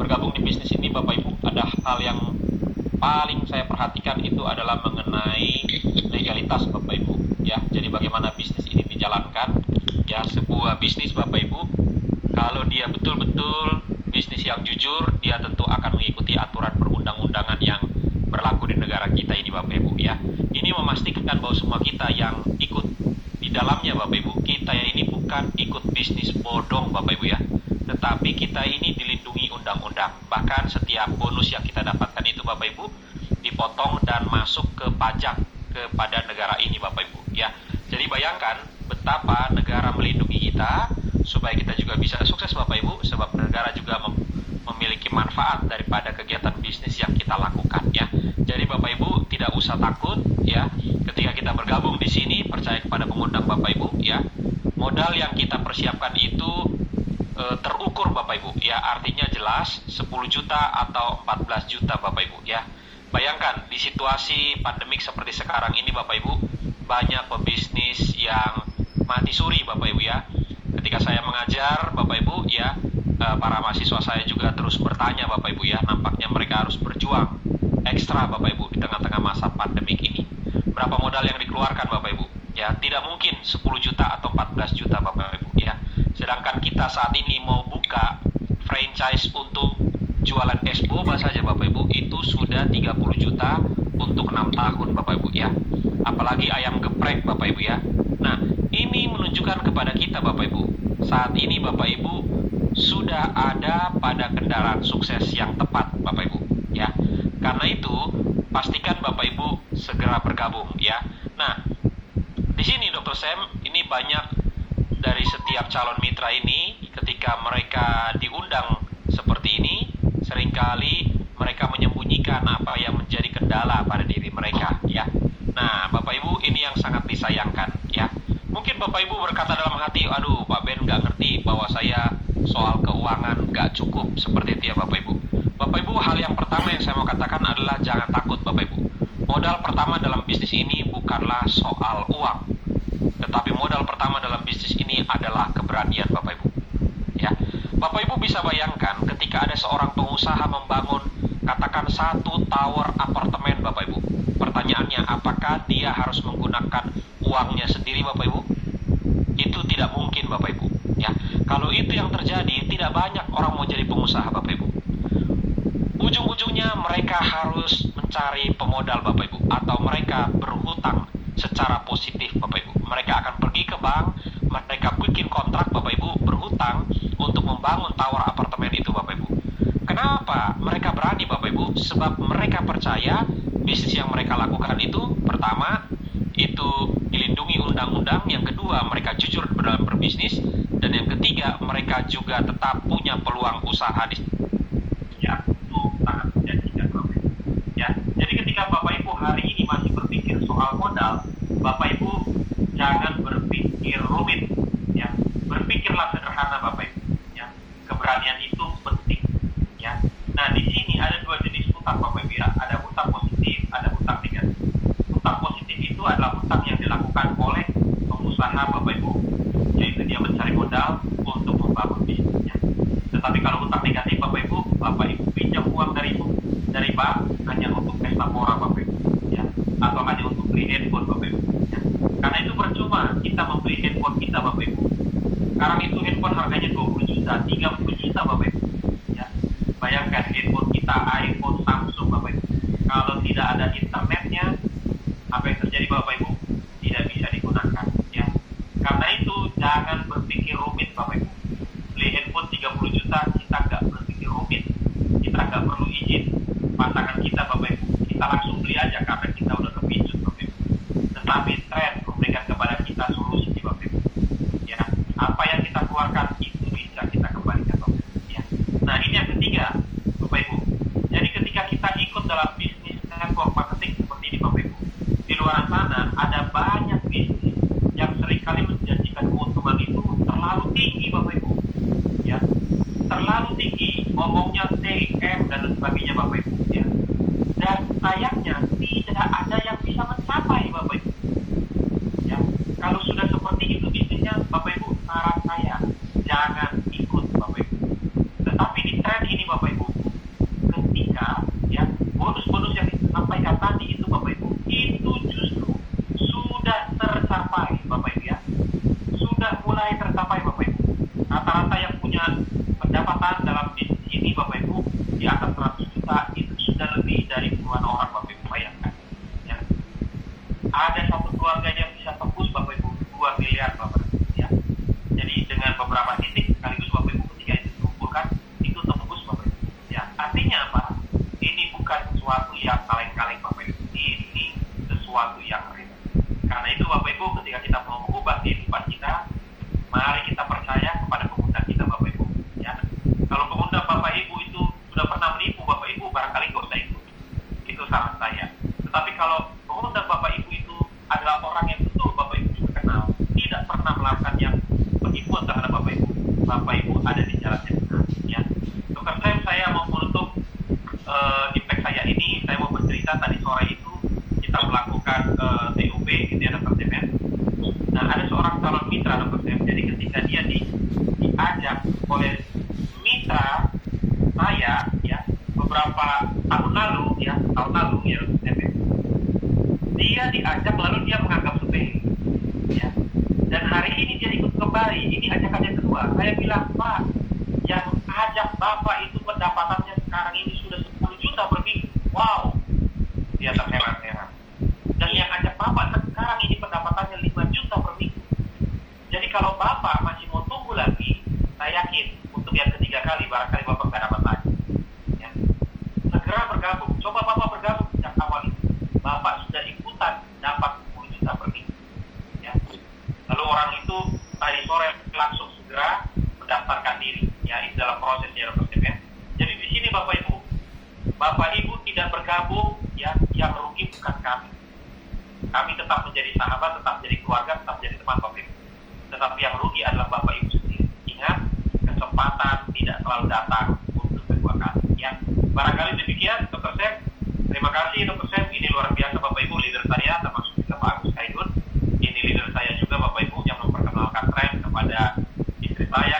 bergabung di bisnis ini Bapak Ibu, ada hal yang paling saya perhatikan itu adalah mengenai legalitas Bapak Ibu ya. Jadi bagaimana bisnis ini dijalankan ya. Sebuah bisnis Bapak Ibu, kalau dia betul-betul bisnis yang jujur, dia tentu akan mengikuti aturan perundang-undangan yang berlaku di negara kita ini Bapak Ibu ya. Ini memastikan bahwa semua kita yang ikut di dalamnya Bapak Ibu, kita ini bukan ikut bisnis bodong Bapak Ibu ya, tetapi kita ini dilindungi undang-undang. Bahkan setiap bonus yang kita dapatkan itu Bapak Ibu dipotong dan masuk ke pajak kepada negara ini Bapak Ibu ya. Jadi bayangkan betapa negara melindungi kita supaya kita juga bisa sukses Bapak Ibu, sebab negara juga memiliki manfaat daripada kegiatan bisnis yang kita lakukan ya. Jadi Bapak Ibu tidak usah takut ya, ketika kita bergabung di sini, percaya kepada pengundang Bapak Ibu ya. Modal yang kita persiapkan itu terukur Bapak Ibu ya, artinya jelas 10 juta atau 14 juta Bapak Ibu ya. Bayangkan di situasi pandemik seperti sekarang ini Bapak Ibu, banyak pebisnis yang mati suri Bapak Ibu ya. Ketika saya mengajar Bapak Ibu ya, para mahasiswa saya juga terus bertanya Bapak Ibu ya, nampaknya mereka harus berjuang ekstra Bapak Ibu di tengah-tengah masa pandemik ini. Berapa modal yang dikeluarkan Bapak Ibu ya, tidak mungkin 10 juta atau 14 juta Bapak Ibu ya. Sedangkan kita saat ini mau buka franchise untuk jualan es boba saja Bapak Ibu, itu sudah 30 juta untuk 6 tahun Bapak Ibu ya. Apalagi ayam geprek Bapak Ibu ya. Nah, ini menunjukkan kepada kita Bapak Ibu, saat ini Bapak Ibu sudah ada pada kendaraan sukses yang tepat Bapak Ibu ya. Karena itu pastikan Bapak Ibu segera bergabung ya. Nah, di sini Dr. Sam, ini banyak dari setiap calon mitra ini, ketika mereka diundang seperti ini, seringkali mereka menyembunyikan apa yang menjadi kendala pada diri mereka ya. Nah Bapak Ibu, ini yang sangat disayangkan ya. Mungkin Bapak Ibu berkata dalam hati, aduh Pak Ben nggak ngerti bahwa saya soal keuangan nggak cukup, seperti itu ya Bapak Ibu. Bapak Ibu, hal yang pertama yang saya mau katakan adalah jangan takut Bapak Ibu. Modal pertama dalam bisnis ini bukanlah soal uang, tetapi modal pertama dalam bisnis ini adalah keberanian Bapak Ibu ya. Bapak Ibu bisa bayangkan ketika ada seorang pengusaha membangun katakan 1 tower apartemen Bapak Ibu. Pertanyaannya, apakah dia harus menggunakan uangnya sendiri Bapak Ibu? Itu tidak mungkin Bapak Ibu ya. Kalau itu yang terjadi, tidak banyak orang mau jadi pengusaha Bapak Ibu. Ujung-ujungnya mereka harus mencari pemodal Bapak Ibu, atau mereka berhutang secara positif Bapak Ibu. Mereka akan pergi ke bank, mereka bikin kontrak Bapak Ibu, berhutang untuk membangun tower apartemen itu Bapak Ibu. Kenapa mereka berani Bapak Ibu? Sebab mereka percaya bisnis yang mereka lakukan itu, pertama, itu dilindungi undang-undang, yang kedua, mereka jujur dalam berbisnis, dan yang ketiga, mereka juga tetap punya peluang usaha di ya, itu sangat menjanjikan Bapak Ibu. Ya, jadi ketika Bapak Ibu hari ini masih berpikir soal modal, Bapak Ibu jangan berpikir rumit ya. Berpikirlah sederhana Bapak Ibu ya. Keberanian itu penting ya. Nah, di sini ada 2 jenis hutang Bapak Ibu ya. Ada hutang positif, ada hutang negatif. Hutang positif itu adalah hutang yang dilakukan oleh pengusaha Bapak Ibu, yaitu dia mencari modal untuk membangun bisnisnya. Tetapi kalau hutang negatif Bapak Ibu pinjam uang dari bank hanya untuk pesta pora Bapak Ibu ya, atau hanya untuk beli handphone Bapak Ibu ya. Karena itu percuma kita membeli handphone kita Bapak Ibu. Sekarang itu handphone harganya 20 juta, 30 juta Bapak Ibu ya. Bayangkan handphone kita iPhone, Samsung Bapak Ibu, kalau tidak ada internetnya, apa yang terjadi Bapak Ibu? Tidak bisa digunakan ya. Karena itu jangan berpikir rumit Bapak Ibu. Beli handphone 30 juta, kita nggak berpikir rumit, kita nggak perlu izin pasangan kita Bapak Ibu, kita langsung beli aja karena kita udah kepincut Bapak Ibu. Tetapi tren memberikan kepada kita solusi Bapak Ibu ya. Apa yang kita keluarkan itu bisa kita kembalikan Bapak Ibu ya. Nah, ini yang ketiga Bapak Ibu. Jadi ketika kita ikut dalam bisnis network marketing seperti ini Bapak Ibu, di luar sana ada banyak bisnis yang seringkali menjanjikan keuntungan itu terlalu tinggi Bapak Ibu ya. Terlalu tinggi, ngomongnya TM dan sebagainya Bapak Ibu ya. Dan sayangnya tidak ada yang bisa mencapai Bapak Ibu ya. Kalau sudah seperti itu bisnisnya Bapak Ibu, saran saya jangan ikut Bapak Ibu. Tetapi di tren ini Bapak Ibu, pendapatan dalam bisnis ini Bapak Ibu di atas 100 juta itu sudah lebih dari puluhan orang Bapak Ibu, bayangkan. Ya. Ada satu keluarga yang bisa tembus Bapak Ibu 2 miliar Bapak Ibu. Ya. Jadi dengan beberapa titik sekaligus Bapak Ibu ketika itu dikumpulkan itu tembus Bapak Ibu. Ya. Artinya apa? Ini bukan sesuatu yang kaleng-kaleng Bapak Ibu. Ini sesuatu yang real. Karena itu Bapak Ibu ketika kita mau mengubah kehidupan kita, mari kita percaya kepada pengundang kita Bapak Ibu. Ya. Kalau pengundang Bapak Ibu itu sudah pernah menipu Bapak Ibu, barangkali nggak usah ikut. Itu saran saya. Tetapi kalau pengundang Bapak Ibu itu adalah orang yang betul Bapak Ibu juga kenal, tidak pernah melakukan yang penipuan terhadap Bapak Ibu, Bapak Ibu ada di jalan yang benar. Ya. Dokter Sam, saya mau menutup impact saya ini, saya mau bercerita tadi sore itu kita melakukan TUP gitu ya Dokter Sam ya. Nah ada seorang calon mitra Dokter Sam, jadi ketika dia diajak oleh mitra saya ya beberapa tahun lalu ya Dokter Sam ya, dia diajak lalu dia menganggap sepele ya, dan hari ini dia ikut kembali, ini ajakan yang kedua. Saya bilang, Pak, yang ajak Bapak itu pendapatannya sekarang ini sudah 10 juta per minggu. Wow, dia terheran-heran. Dan yang ajak Bapak sekarang ini pendapatannya 5 juta per minggu. Jadi kalau Bapak masih mau tunggu lagi, saya yakin untuk yang ketiga kali barangkali Bapak nggak dapat lagi. Ya. Segera bergabung. Coba Bapak bergabung sejak awal itu. Bapak sudah ikutan dapat 10 juta per minggu. Ya. Lalu orang itu tadi sore langsung segera mendaftarkan diri. Ya, ini dalam proses ya Dokter Sam ya. Jadi di sini Bapak Ibu tidak bergabung, ya, yang rugi bukan kami. Kami tetap menjadi sahabat, tetap menjadi keluarga, tetap menjadi teman Bapak Ibu. Tetapi yang rugi adalah Bapak Ibu sendiri. Ingat, kesempatan tidak selalu datang untuk kedua kali. Ya, barangkali demikian Dokter Sam. Terima kasih Dokter Sam. Ini luar biasa Bapak Ibu, leader saya termasuk juga Pak Agus Kaidun. Ini leader saya juga Bapak Ibu yang memperkenalkan tren kepada istri saya,